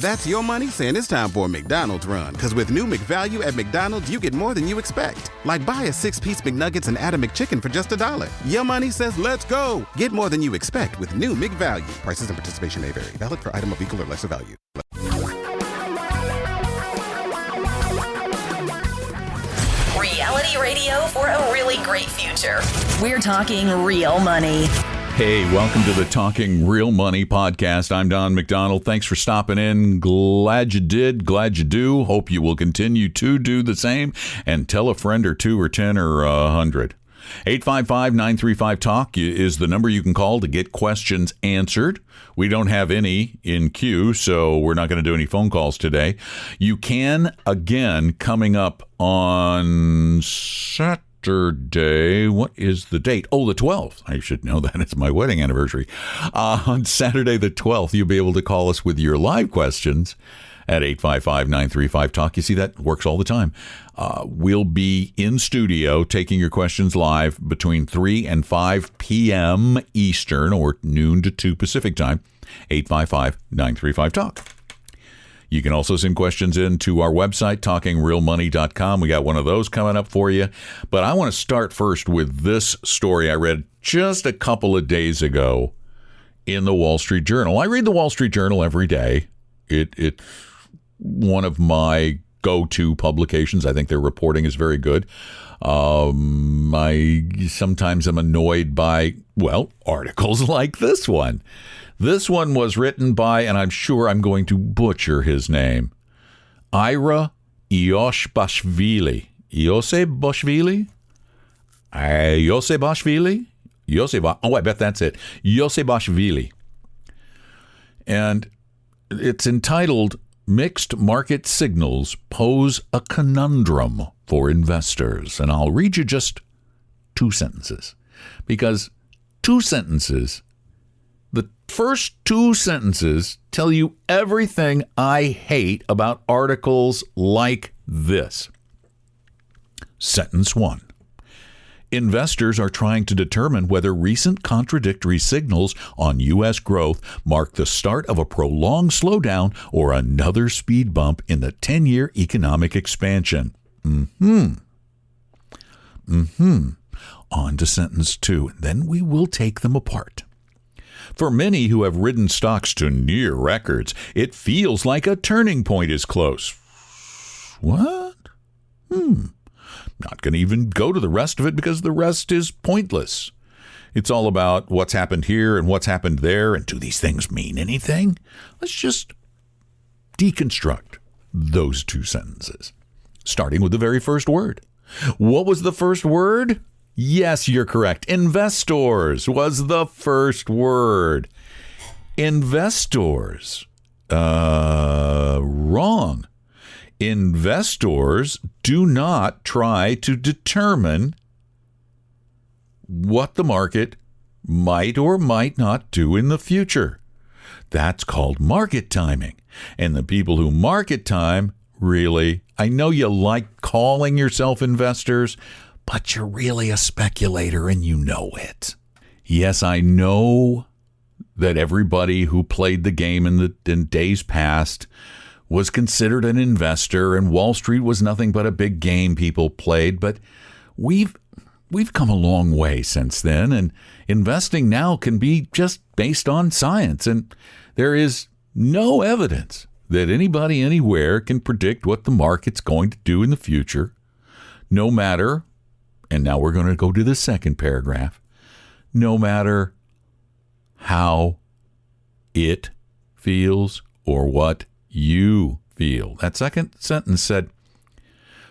That's your money saying it's time for a McDonald's run. Because with new McValue at McDonald's, you get more than you expect. Like buy a 6-piece McNuggets and add a McChicken for just $1. Your money says let's go. Get more than you expect with new McValue. Prices and participation may vary. Valid for item of equal or lesser value. Reality radio for a really great future. We're talking real money. Hey, welcome to the Talking Real Money podcast. I'm Don McDonald. Thanks for stopping in. Glad you did. Glad you do. Hope you will continue to do the same. And tell a friend or two or 10 or 100. 855-935-TALK is the number you can call to get questions answered. We don't have any in queue, so we're not going to do any phone calls today. You can, again, coming up on Saturday. What is the date? Oh, the 12th. I should know that. It's my wedding anniversary. On Saturday the 12th, you'll be able to call us with your live questions at 855-935-TALK. You see, that works all the time. We'll be in studio taking your questions live between 3 and 5 p.m. Eastern or noon to 2 Pacific time. 855-935-TALK. You can also send questions in to our website, talkingrealmoney.com. We got one of those coming up for you. But I want to start first with this story I read just a couple of days ago in the Wall Street Journal. I read the Wall Street Journal every day. It's one of my go-to publications. I think their reporting is very good. I sometimes am annoyed by, articles like this one. This one was written by, and I'm sure I'm going to butcher his name, Ira Yoshebashvili. Yosebashvili? I bet that's it. Yosebashvili. And it's entitled, Mixed Market Signals Pose a Conundrum for Investors. And I'll read you just 2 sentences. Because 2 sentences, the first 2 sentences tell you everything I hate about articles like this. Sentence 1. Investors are trying to determine whether recent contradictory signals on U.S. growth mark the start of a prolonged slowdown or another speed bump in the 10-year economic expansion. On to sentence 2, and then we will take them apart. For many who have ridden stocks to near records, it feels like a turning point is close. What? Not going to even go to the rest of it because the rest is pointless. It's all about what's happened here and what's happened there, and do these things mean anything? Let's just deconstruct those 2 sentences, starting with the very first word. What was the first word? Yes, you're correct. Investors was the first word. Investors. Wrong. Investors do not try to determine what the market might or might not do in the future. That's called market timing. And the people who market time, really, I know you like calling yourself investors, but you're really a speculator and you know it. Yes, I know that everybody who played the game in days past was considered an investor, and Wall Street was nothing but a big game people played. But we've come a long way since then, and investing now can be just based on science. And there is no evidence that anybody anywhere can predict what the market's going to do in the future, no matter, and now we're going to go to the second paragraph, no matter how it feels or what you feel. That second sentence said,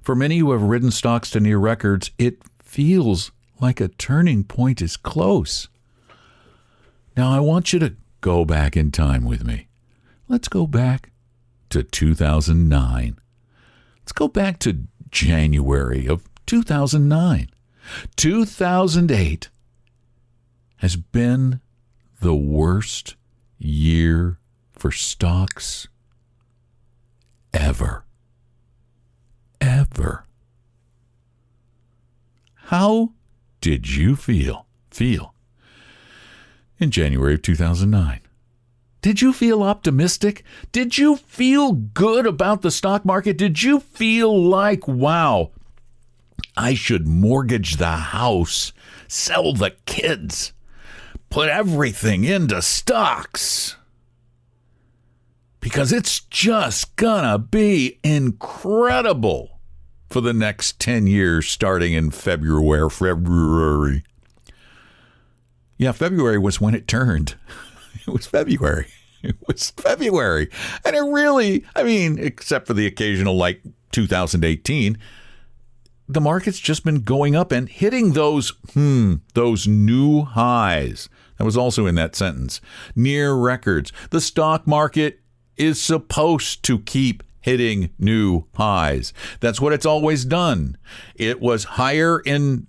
for many who have ridden stocks to near records, it feels like a turning point is close. Now, I want you to go back in time with me. Let's go back to 2009. Let's go back to January of 2009. 2008 has been the worst year for stocks ever. How did you feel in January of 2009? Did you feel optimistic? Did you feel good about the stock market? Did you feel like, wow, I should mortgage the house, sell the kids, put everything into stocks? Because it's just gonna be incredible for the next 10 years starting in February. Yeah, February was when it turned. It was February. It was February. And it really, I mean, except for the occasional like 2018, the market's just been going up and hitting those new highs. That was also in that sentence. Near records. The stock market is supposed to keep hitting new highs. That's what it's always done. It was higher in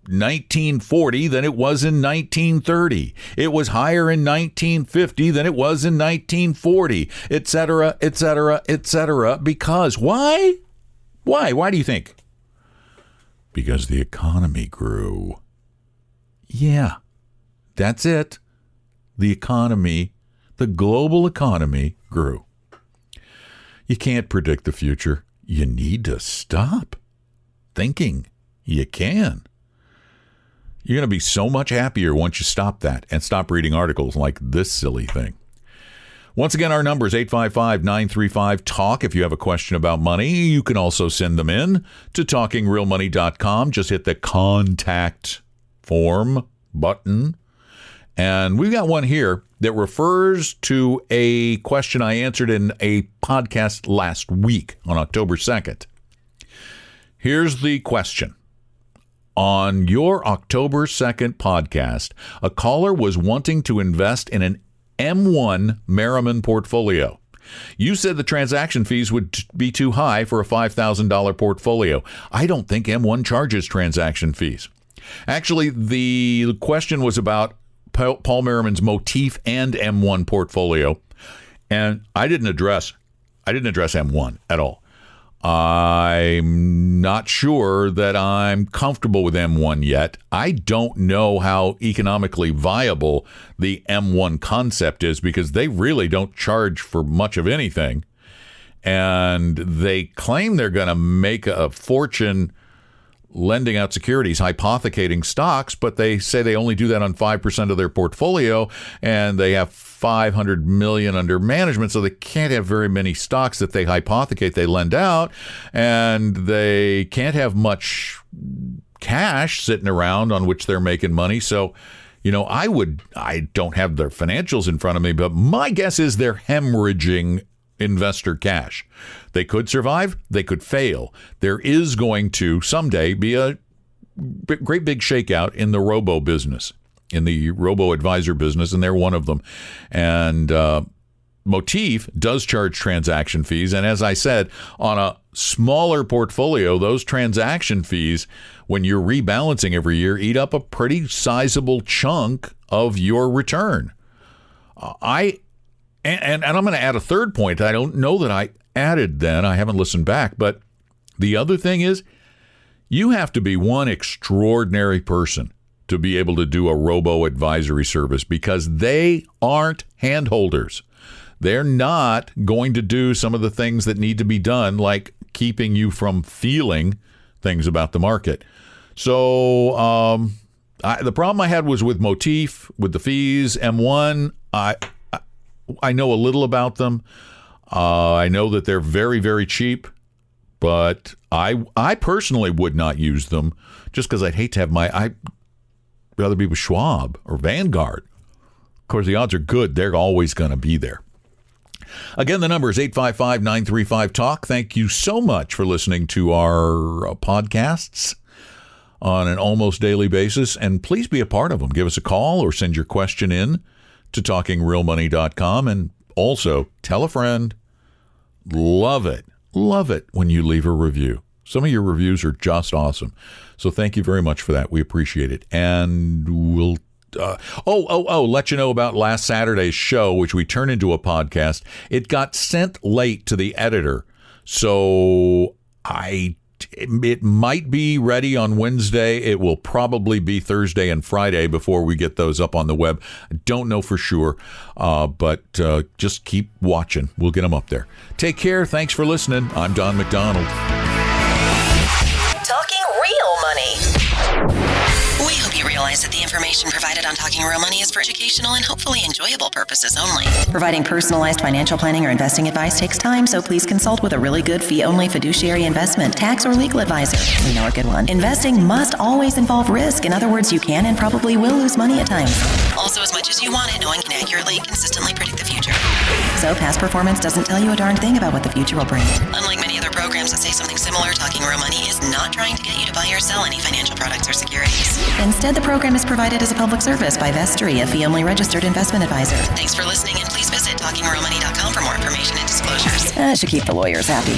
1940 than it was in 1930. It was higher in 1950 than it was in 1940, etc., etc., etc. Because why? Why do you think? Because the economy grew. Yeah, that's it. The economy, the global economy grew. You can't predict the future. You need to stop thinking you can. You're going to be so much happier once you stop that and stop reading articles like this silly thing. Once again, our number is 855-935-TALK. If you have a question about money, you can also send them in to talkingrealmoney.com. Just hit the contact form button. And we've got one here that refers to a question I answered in a podcast last week on October 2nd. Here's the question. On your October 2nd podcast, a caller was wanting to invest in an M1 Merriman portfolio. You said the transaction fees would be too high for a $5,000 portfolio. I don't think M1 charges transaction fees. Actually, the question was about Paul Merriman's Motif and M1 portfolio, and I didn't address M1 at all. I'm not sure that I'm comfortable with M1 yet. I don't know how economically viable the M1 concept is because they really don't charge for much of anything. And they claim they're going to make a fortune lending out securities, hypothecating stocks, but they say they only do that on 5% of their portfolio, and they have $500 million under management, so they can't have very many stocks that they hypothecate they lend out, and they can't have much cash sitting around on which they're making money. So, you know, I don't have their financials in front of me, but my guess is they're hemorrhaging investor cash. They could survive, they could fail. There is going to someday be a great big shakeout in the robo business, in the robo advisor business, and they're one of them. And Motif does charge transaction fees. And as I said, on a smaller portfolio, those transaction fees, when you're rebalancing every year, eat up a pretty sizable chunk of your return. And I'm going to add a third point. I don't know that I added then. I haven't listened back. But the other thing is you have to be one extraordinary person to be able to do a robo advisory service because they aren't handholders. They're not going to do some of the things that need to be done, like keeping you from feeling things about the market. So the problem I had was with Motif, with the fees, M1. I know a little about them. I know that they're very, very cheap, but I personally would not use them just because I'd hate to have I'd rather be with Schwab or Vanguard. Of course, the odds are good. They're always going to be there. Again, the number is 855-935-TALK. Thank you so much for listening to our podcasts on an almost daily basis, and please be a part of them. Give us a call or send your question in to talkingrealmoney.com, and also tell a friend. Love it when you leave a review. Some of your reviews are just awesome. So thank you very much for that. We appreciate it. And we'll let you know about last Saturday's show, which we turned into a podcast. It got sent late to the editor, so I It might be ready on Wednesday. It will probably be Thursday and Friday before we get those up on the web. I don't know for sure, but just keep watching. We'll get them up there. Take care. Thanks for listening. I'm Don McDonald. Talking real money. We hope you realize that the information provided on Talking Real Money is for educational and hopefully enjoyable purposes only. Providing personalized financial planning or investing advice takes time, so please consult with a really good fee-only fiduciary investment, tax, or legal advisor. We know a good one. Investing must always involve risk. In other words, you can and probably will lose money at times. Also, as much as you want it, no one can accurately, consistently predict the future. So past performance doesn't tell you a darn thing about what the future will bring. Unlike many other programs that say something similar, Talking Real Money is not trying to get you to buy or sell any financial products or securities. Instead, the program is provided as a public service by Vestry, a fee-only registered investment advisor. Thanks for listening, and please visit TalkingRealMoney.com for more information and disclosures. That should keep the lawyers happy.